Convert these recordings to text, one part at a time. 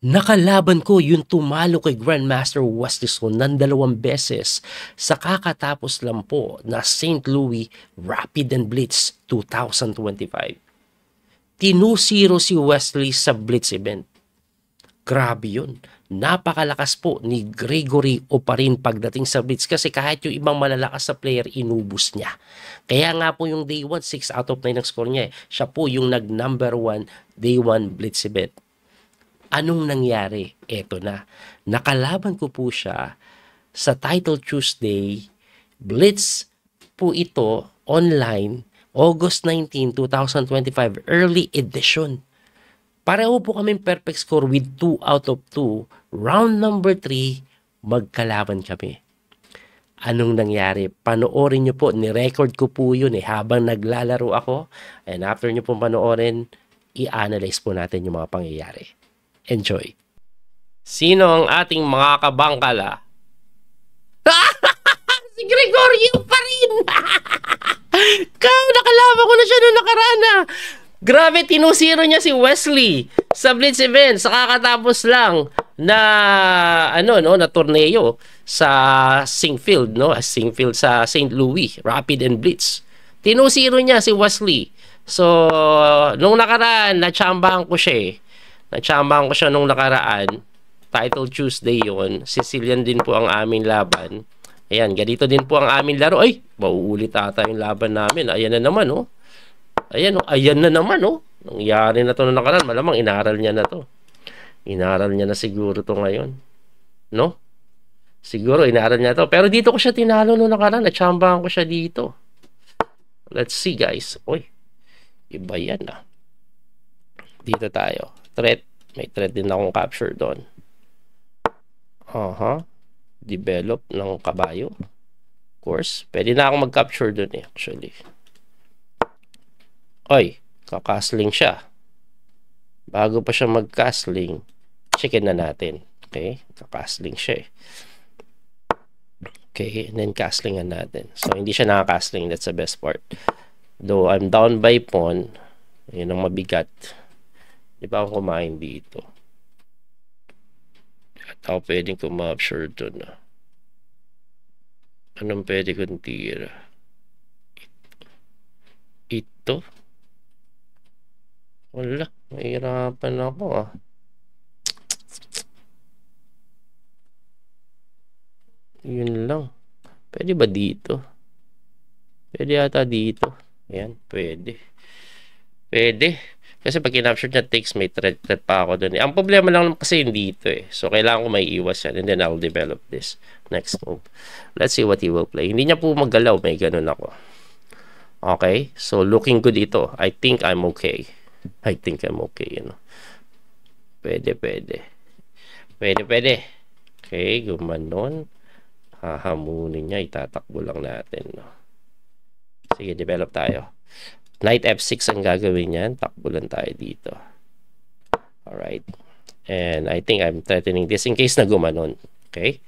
Nakalaban ko yung tumalo kay Grandmaster Wesley So ng 2 beses sa kakatapos lang po na St. Louis Rapid and Blitz 2025. 2-0 si Wesley sa Blitz event. Grabe yun. Napakalakas po ni Gregory Oparin pagdating sa Blitz kasi kahit yung ibang malalakas sa player, inubos niya. Kaya nga po yung day 1, 6 out of 9 ang score niya. Siya po yung nag-number 1 day 1 Blitz event. Anong nangyari? Eto na. Nakalaban ko po siya sa Title Tuesday. Blitz po ito online August 19, 2025 early edition. Pareho po kaming perfect score with 2 out of 2. Round number 3, magkalaban kami. Anong nangyari? Panoorin nyo po. Ni-record ko po yun habang naglalaro ako. And after nyo po panoorin, i-analyze po natin yung mga pangyayari. Enjoy. Sino ang ating mga kabangkala? Si Gregorio pa rin! Nakalaban ko na siya noong nakaraan na. Grabe, 2-0 niya si Wesley sa Blitz event sa kakatapos lang na na torneo sa Singfield, Singfield sa St. Louis, Rapid and Blitz. 2-0 niya si Wesley. So, nung nakaraan, natsambahan ko siya Natsambahan ko siya nung nakaraan. Title Tuesday yon. Sicilian din po ang aming laban. Ayan, ganito din po ang aming laro. Ay, mauulit ata yung laban namin. Ayan na naman, Ayan na naman, Nangyari na to nung nakaraan. Malamang inaral niya na to. Inaral niya na siguro to ngayon. No? Siguro inaral niya to. Pero dito ko siya tinalo nung nakaraan. Natsambahan ko siya dito. Let's see, guys. Uy, iba yan, Dito tayo. Threat. May threat din akong capture doon. Develop ng kabayo. Of course. Pwede na akong mag-capture doon actually. Oy, kakasling siya. Bago pa siya mag-castling, checkin na natin. Okay? Kakasling siya Okay, and then castlingan natin. So, hindi siya nakakastling. That's the best part. Though, I'm down by pawn. Yun ang mabigat. Di ba ako kumain dito? At ako pwedeng kumapture doon. Anong pwede kong tira? Ito? Wala. Mahirapan ako Yun lang. Pwede ba dito? Pwede yata dito. Ayan, pwede. Pwede. Kasi pag kinapture niya takes, may thread pa ako dun. Ang problema lang kasi hindi dito So, kailangan ko may iwas yan. And then, I'll develop this next move. Let's see what he will play. Hindi niya po maggalaw. May ganun ako. Okay? So, looking good ito. I think I'm okay. Pwede. Pwede. Okay, gumanon. Hahamunin niya. Itatakbo lang natin. Sige, develop tayo. Knight F6 ang gagawin niyan. Takbo lang tayo dito. Alright. And I think I'm threatening this in case na gumanon. Okay?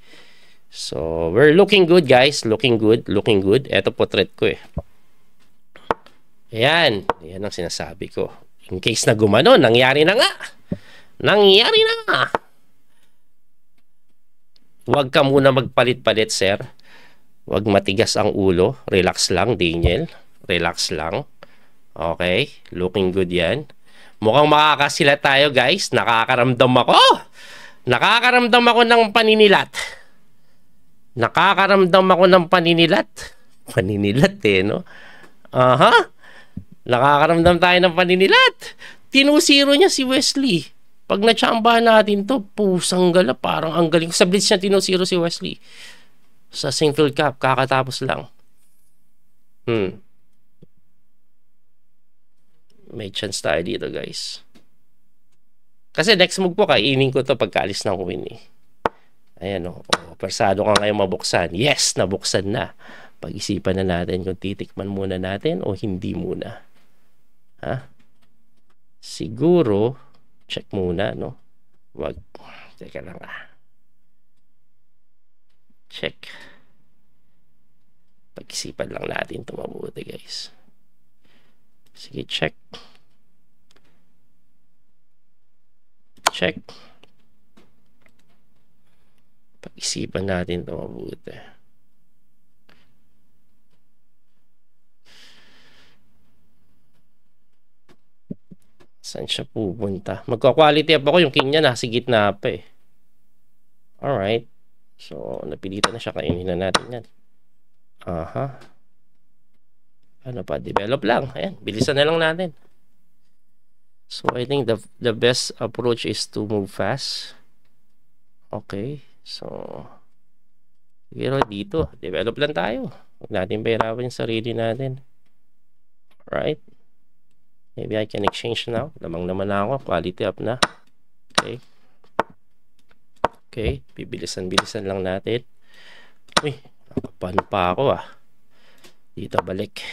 So, we're looking good, guys. Looking good. Ito po threat ko Ayan. Ayan ang sinasabi ko. In case na gumanon, nangyari na nga. Huwag ka muna magpalit-palit, sir. Huwag matigas ang ulo. Relax lang, Daniel. Relax lang. Okay, looking good yan. Mukhang makakasila tayo, guys. Nakakaramdam ako ng paninilat. Paninilat no? Nakakaramdam tayo ng paninilat. 2-0 niya si Wesley. Pag natsambahan natin to, pusang gala. Parang ang galing. Sa Blitz niya 2-0 si Wesley. Sa Singfield Cup, kakatapos lang. May chance tayo dito, guys. Kasi next move po, kainin ko to pagkaalis ng win Ayan persado ka ngayon mabuksan. Yes, nabuksan na. Pag-isipan na natin kung titikman muna natin o hindi muna. Siguro, check muna, Wag. Teka lang Check. Pag-isipan lang natin ito mabuti, guys. Sige, check. Pag-isipan natin ito mabuti. Saan siya pupunta? Magka-quality up ako, yung king niya nasa gitna pa eh. Alright. So, napilitan na siya, kainin na natin yan. Aha. Ano pa? Develop lang. Ayan, bilisan na lang natin. So, I think the best approach is to move fast. Okay. So, pero dito, develop lang tayo. Huwag natin pahirapan yung sarili natin. Right? Maybe I can exchange now. Lamang naman ako. Quality up na. Okay. Okay. Bibilisan lang natin. Uy, nakapan pa ako ah. Dito balik.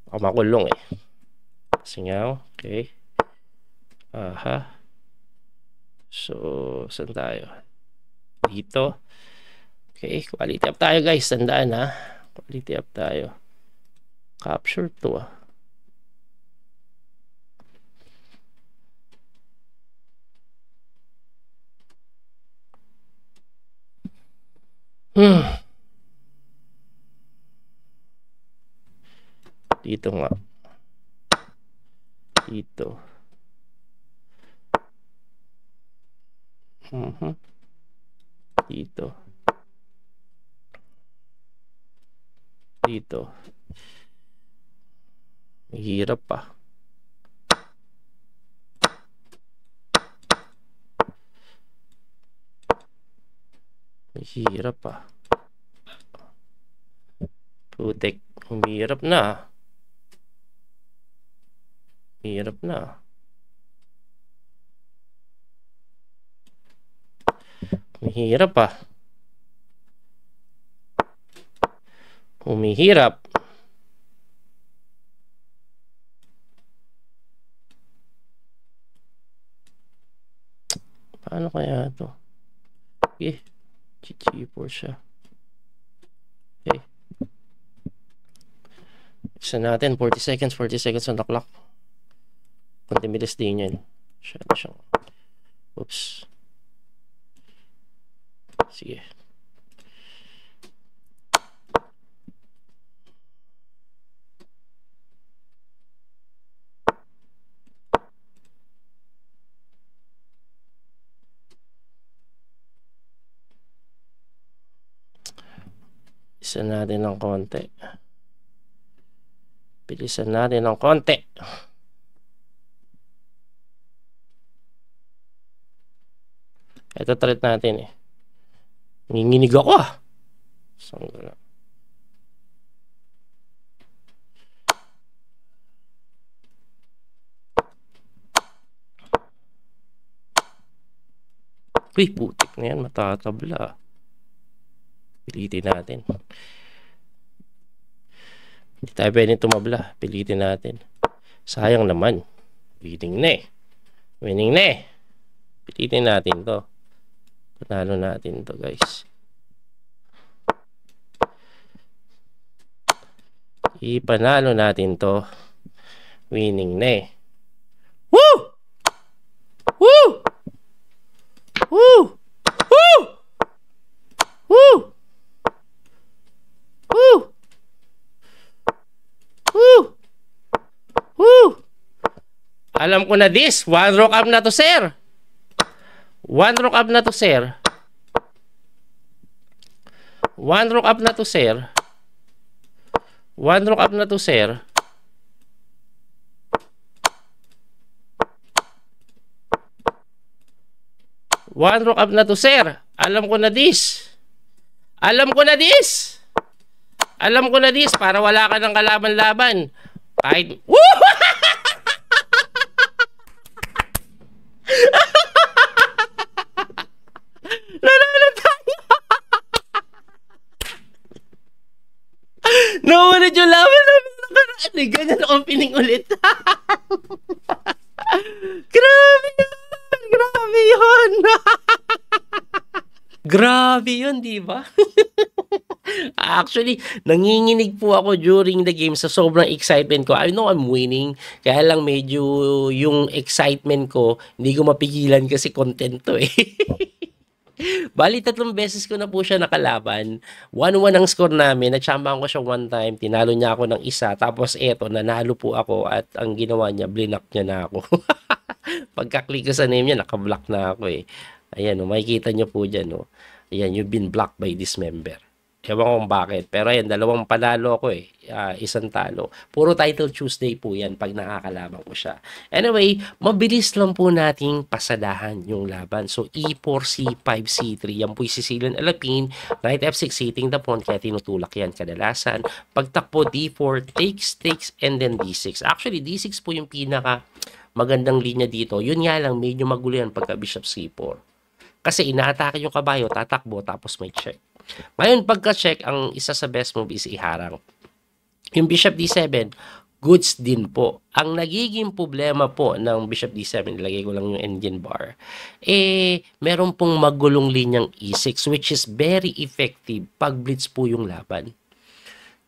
Baka makulong eh. Singaw. Okay. Aha. So, saan tayo? Dito. Okay, quality up tayo guys. Tandaan ha. Quality up tayo. Capture to ah. Dito nga. Dito. Dito. Dito. Mahirap pa. Mahirap pa. Putik. Mahirap na. Mahirap na. Mahirap pa. Humihirap. Paano kaya ito? Okay. GG4 siya. Okay. Isa natin. 40 seconds. 40 seconds on the clock. Konti bilis din yan. Siya na siyang. Oops. Sige. Bilisan natin ng konti. Bilisan natin ng konti. Ito threat natin eh. Nanginginig ako ah. Saan ko na? Uy, putik na yan. Matatabla. Pilitin natin. Hindi tayo pwedeng tumabla. Pilitin natin. Sayang naman. Winning na eh. Winning na eh. Pilitin natin to. Panalo natin to guys. Ipanalo natin to. Winning na eh. Woo! Woo! Woo! Woo! Woo! Woo! Woo! Woo! Alam ko na this. One rock up na to, sir. One rock up na to, sir. One rock up na to, sir. One rock up na to, sir. One rock up na to, sir. Alam ko na this. Alam ko na this. Alam ko na this. Para wala ka ng kalaban-laban. Kahit... Woo! Nanalo tayo. Naunod yung laban namin nakaraan. Ganyan opening ulit. Grabe yun. Grabe yun. Grabe yun, di ba? Actually, nanginginig po ako during the game sa sobrang excitement ko. I know I'm winning. Kaya lang medyo yung excitement ko, hindi ko mapigilan kasi content to eh. Bali 3 beses ko na po siya nakalaban. 1-1 ang score namin, natsambahan ko siya one time, tinalo niya ako ng isa, tapos eto nanalo po ako at ang ginawa niya, blinak niya na ako. Pagka-click ko sa name niya, naka-block na ako eh. Ayan, oh, makikita niyo po diyan, oh. Ayan, you've been blocked by this member. Ewan ko kung bakit. Pero ayan, 2 panalo ako eh. 1 talo. Puro title Tuesday po yan pag nakakalaban ko siya. Anyway, mabilis lang po nating pasadahan yung laban. So, E4, C5, C3. Yan po yung Sicilian Alapin. Knight F6, hitting the pawn. Kaya tinutulak yan kadalasan. Pagtakbo, D4, takes, and then D6. Actually, D6 po yung pinaka magandang linya dito. Yun nga lang, medyo magulo yan pagka Bishop C4. Kasi inaatake yung kabayo, tatakbo, tapos may check. Ngayon, pagka-check, ang isa sa best move is iharang. Yung Bishop D7, goods din po. Ang nagiging problema po ng Bishop D7, ilagay ko lang yung engine bar, meron pong magulong linyang E6, which is very effective pag blitz po yung laban.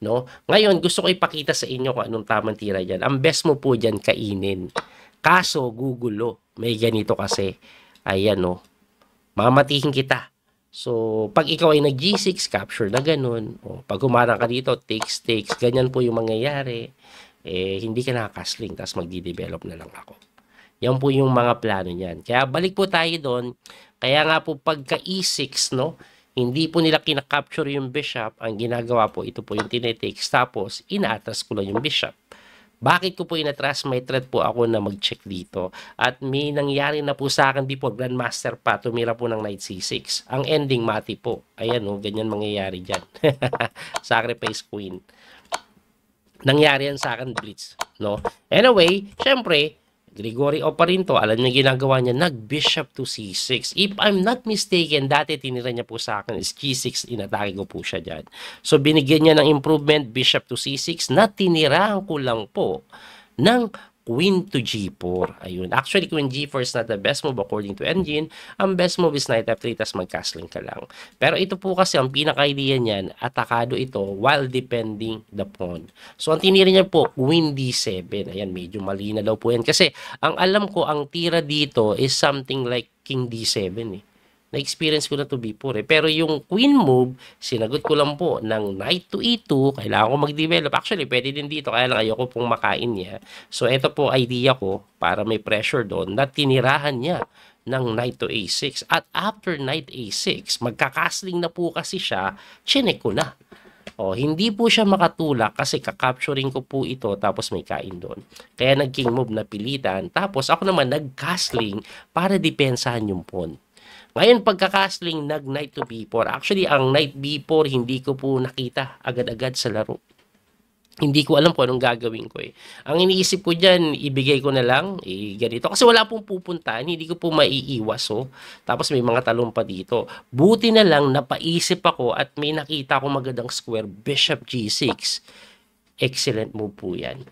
No? Ngayon, gusto ko ipakita sa inyo kung anong tamang tira dyan. Ang best mo po dyan, kainin. Kaso, gugulo. May ganito kasi. Ayan, no? Mamatihin kita. So, pag ikaw ay nag-G6, capture na ganun. O, pag humarang ka dito, takes. Ganyan po yung mangyayari. Hindi ka nakakasling, tapos magdi-develop na lang ako. Yan po yung mga plano niyan. Kaya balik po tayo doon. Kaya nga po pagka E6, no, hindi po nila kinakapture yung bishop. Ang ginagawa po, ito po yung tinetakes. Tapos, ina-atras ko lang yung bishop. Bakit ko po inatras? May threat po ako na mag-check dito. At may nangyari na po sa akin before, Grandmaster pa, tumira po ng Knight C6. Ang ending, mati po. Ayan o, ganyan mangyayari dyan. Sacrifice Queen. Nangyari yan sa akin, Blitz. No? Anyway, syempre, Gregory Oparinto, alam niya ginagawa niya, nag-bishop to C6. If I'm not mistaken, dati tinira niya po sa akin is G6, inatake ko po siya dyan. So, binigyan niya ng improvement, bishop to C6, na tinirahan ko lang po ng Queen to G4. Ayun. Actually, Queen G4 is not the best move according to engine. Ang best move is Knight F3, tas mag-castling ka lang. Pero ito po kasi, ang pinaka-idea niyan, atakado ito while defending the pawn. So, ang tinira niya po, Queen D7. Ayan, medyo mali na daw po yan. Kasi, ang alam ko, ang tira dito is something like King D7 eh. Na-experience ko na to before eh. Pero yung queen move, sinagot ko lang po ng knight to e2, kailangan ko mag-develop. Actually, pwede din dito, kaya lang ayoko pong makain niya. So, ito po idea ko, para may pressure doon, na tinirahan niya ng knight to a6. At after knight a6, magkakasling na po kasi siya, chinek ko na. O, hindi po siya makatulak kasi kakapturing ko po ito tapos may kain doon. Kaya nag-king move na pilitan. Tapos ako naman nag-castling para depensahan yung pawn. Ngayon, pagkakasling, nag-knight to b4. Actually, ang knight b4, hindi ko po nakita agad-agad sa laro. Hindi ko alam kung anong gagawin ko eh. Ang iniisip ko dyan, ibigay ko na lang, ganito. Kasi wala pong pupuntahan, hindi ko po maiiwas. Oh. Tapos may mga talong pa dito. Buti na lang, napaisip ako at may nakita ko magandang square, bishop g6. Excellent move po yan.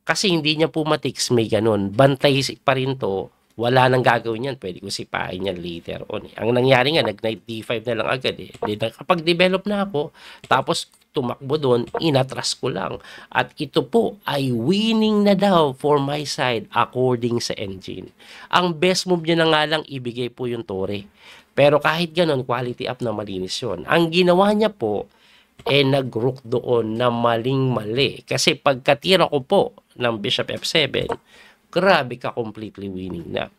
Kasi hindi niya po matiks, may ganun. Bantay pa rin to. Wala nang gagawin yan. Pwede ko sipahin yan later on. Ang nangyari nga, nag-knight d5 na lang agad eh. Kapag develop na ako, tapos tumakbo doon, inatras ko lang. At ito po ay winning na daw for my side according sa engine. Ang best move niya na nga lang, ibigay po yung tore. Pero kahit ganun, quality up na malinis yun. Ang ginawa niya po, nag-rook doon na maling-mali. Kasi pagkatira ko po ng bishop f7, grabe ka, completely winning na.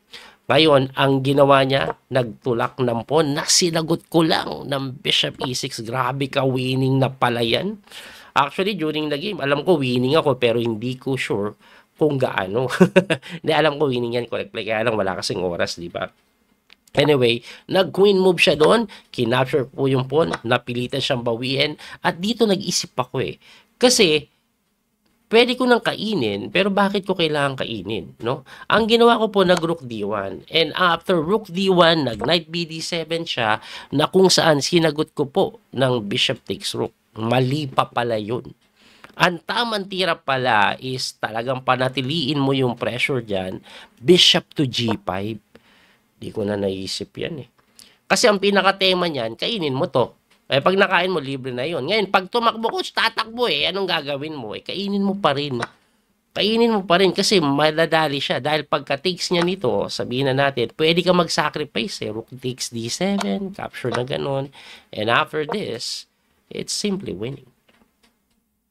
Ngayon, ang ginawa niya, nagtulak ng pawn, nasinagot ko lang ng bishop e6. Grabe ka, winning na pala yan. Actually, during the game, alam ko winning ako, pero hindi ko sure kung gaano. Hindi, alam ko winning yan, correct. Kaya lang, wala kasing oras, di ba? Anyway, nag-queen move siya doon, kinapture po yung pawn, napilitan siyang bawiin, at dito nag-isip ako eh. Kasi, pwede ko nang kainin, pero bakit ko kailangan kainin, no? Ang ginawa ko po, nag-rook d1. And after rook d1, nag-knight bd7 siya, na kung saan sinagot ko po ng bishop takes rook. Mali pa pala yun. Ang tamang tira pala is talagang panatiliin mo yung pressure dyan, bishop to g5. Di ko na naisip yan eh. Kasi ang pinaka-tema niyan, kainin mo to. Pag nakain mo, libre na yon. Ngayon, pag tumakbo ko, tatakbo eh. Anong gagawin mo? Kainin mo pa rin. kainin mo pa rin kasi madadali siya. Dahil pagka-takes niya nito, sabihin na natin, pwede ka mag-sacrifice Rook takes D7, capture na ganun. And after this, it's simply winning.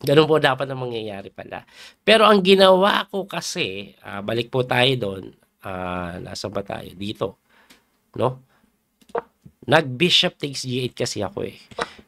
Ganun po dapat na mangyayari pala. Pero ang ginawa ko kasi, balik po tayo doon, nasa ba tayo? Dito. No? Nag-bishop takes G8 kasi ako eh.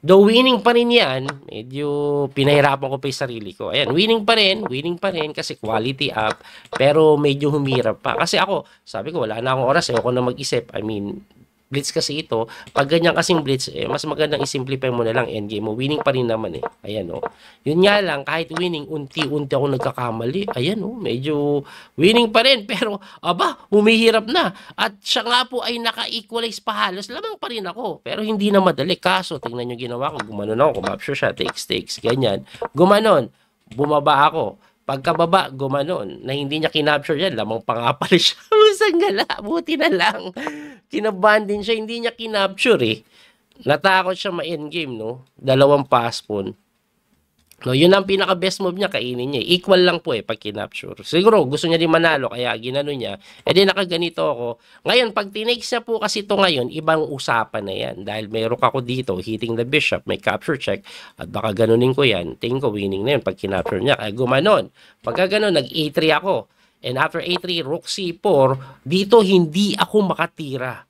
Though winning pa rin yan, medyo pinahirapan ko pa yung sarili ko. Ayan, winning pa rin kasi quality up, pero medyo humirap pa. Kasi ako, sabi ko, wala na akong oras, ayoko na mag-isip. I mean, blitz kasi ito. Pag ganyan kasing blitz, mas magandang isimplify mo na lang endgame mo. Winning pa rin naman eh. Ayan o. Yun nga lang, kahit winning, unti-unti ako nagkakamali. Ayan o, medyo winning pa rin. Pero, aba, humihirap na. At siya nga po ay naka-equalize pa halos. Lamang pa rin ako. Pero hindi na madali. Kaso, tingnan nyo ginawa ko. Gumanon ako. Kumapsure siya. Takes. Ganyan. Gumanon. Bumaba ako. Pagkababa, gumanon, na hindi niya kinapture yan, lamang pa nga pala siya. Musang gala, buti na lang. Kinabahan din siya, hindi niya kinapture eh. Natakot siya ma-endgame, no? 2 pass pawn. No, yun ang pinaka-best move niya, kainin niya. Equal lang po pag kinapture. Siguro, gusto niya din manalo, kaya ginano niya. E di nakaganito ako. Ngayon, pag tinakes niya po kasi ito ngayon, ibang usapan na yan. Dahil may rook ako dito, hitting the bishop, may capture check, at baka ganunin ko yan. Tingin ko, winning na yun pag kinapture niya. Kaya gumanon. Pagka ganon, nag-A3 ako. And after A3, rook C4, dito hindi ako makatira.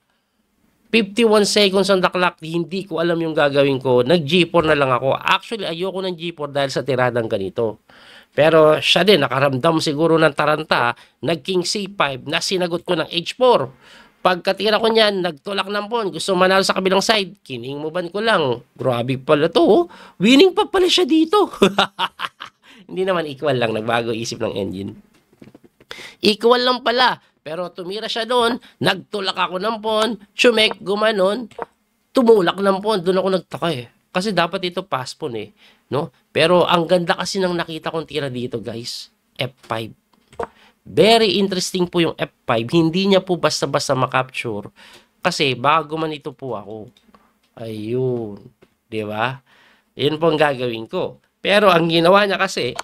51 seconds on the clock, hindi ko alam yung gagawin ko. Nag-G4 na lang ako. Actually, ayoko ng G4 dahil sa tiradang ganito. Pero siya din, nakaramdam siguro ng taranta. Nag-King C5, na sinagot ko ng H4. Pagkatira ko niyan, nagtulak ng pawn. Gusto manalo sa kabilang side. Kining moban ko lang. Grabe pala to. Winning pa pala siya dito. Hindi naman equal lang. Nagbago isip ng engine. Equal lang pala. Pero tumira siya doon, nagtulak ako ng pawn, chumek, gumanon, tumulak ng pawn, doon ako nagtaka eh. Kasi dapat ito pass pawn eh, no? Pero ang ganda kasi ng nakita kong tira dito, guys, F5. Very interesting po yung F5, hindi niya po basta-basta makapture kasi baka gumanito po ako. Ayun, di ba? Yun po ang gagawin ko. Pero ang ginawa niya kasi,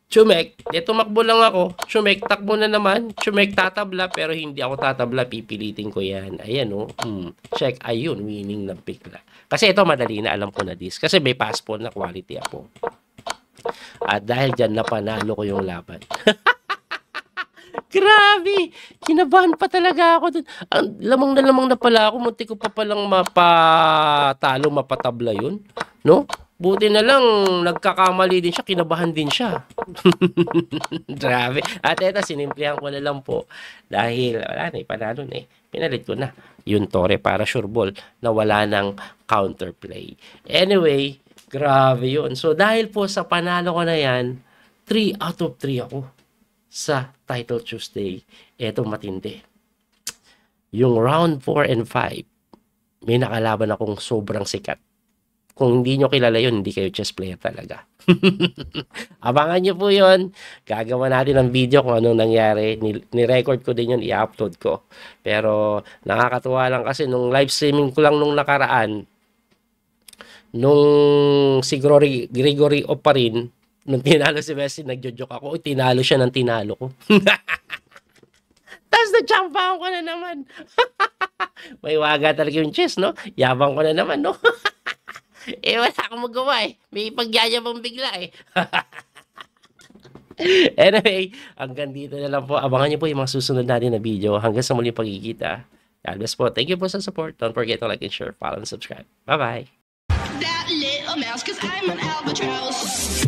chumek, tumakbo lang ako. Chumek, takbo na naman. Chumek, tatabla. Pero hindi ako tatabla. Pipilitin ko yan. Ayan, oh. Check. Ayun, winning ng bigla. Kasi ito, madali na. Alam ko na this. Kasi may pass pawn na quality ako. At dahil dyan, napanalo ko yung laban. Grabe! Kinabahan pa talaga ako dun. Lamang na pala ako. Munti ko pa palang mapatalo, mapatabla yun. No? Buti na lang, nagkakamali din siya, kinabahan din siya. Grabe. At eto, sinimplihan ko na lang po. Dahil, wala na, panalo na eh. Pinalit ko na yung tore para sure ball na wala ng counterplay. Anyway, grabe yun. So, dahil po sa panalo ko na yan, 3 out of 3 ako sa Title Tuesday. Eto matindi. Yung round 4 and 5, may nakalaban akong sobrang sikat. Kung hindi nyo kilala yun, hindi kayo chess player talaga. Abangan nyo po yun. Gagawa natin ng video kung anong nangyari. Ni-record ko din yun, i-upload ko. Pero nakakatuwa lang kasi nung live streaming ko lang nung nakaraan, nung si Gregory Oparin, nung tinalo si Messi, nagjojoke ako, tinalo siya ng tinalo ko. Tapos na-champahan ko na naman. May waga talaga yung chess, no? Yabang ko na naman, no? Wala akong magawa eh. May pagyayabang bigla eh. Anyway, hanggang dito na lang po. Abangan niyo po yung mga susunod natin na video. Hanggang sa muling pagkikita. God bless po. Thank you po sa support. Don't forget to like and share, follow and subscribe. Bye-bye. That little mouse, 'cause I'm an albatross.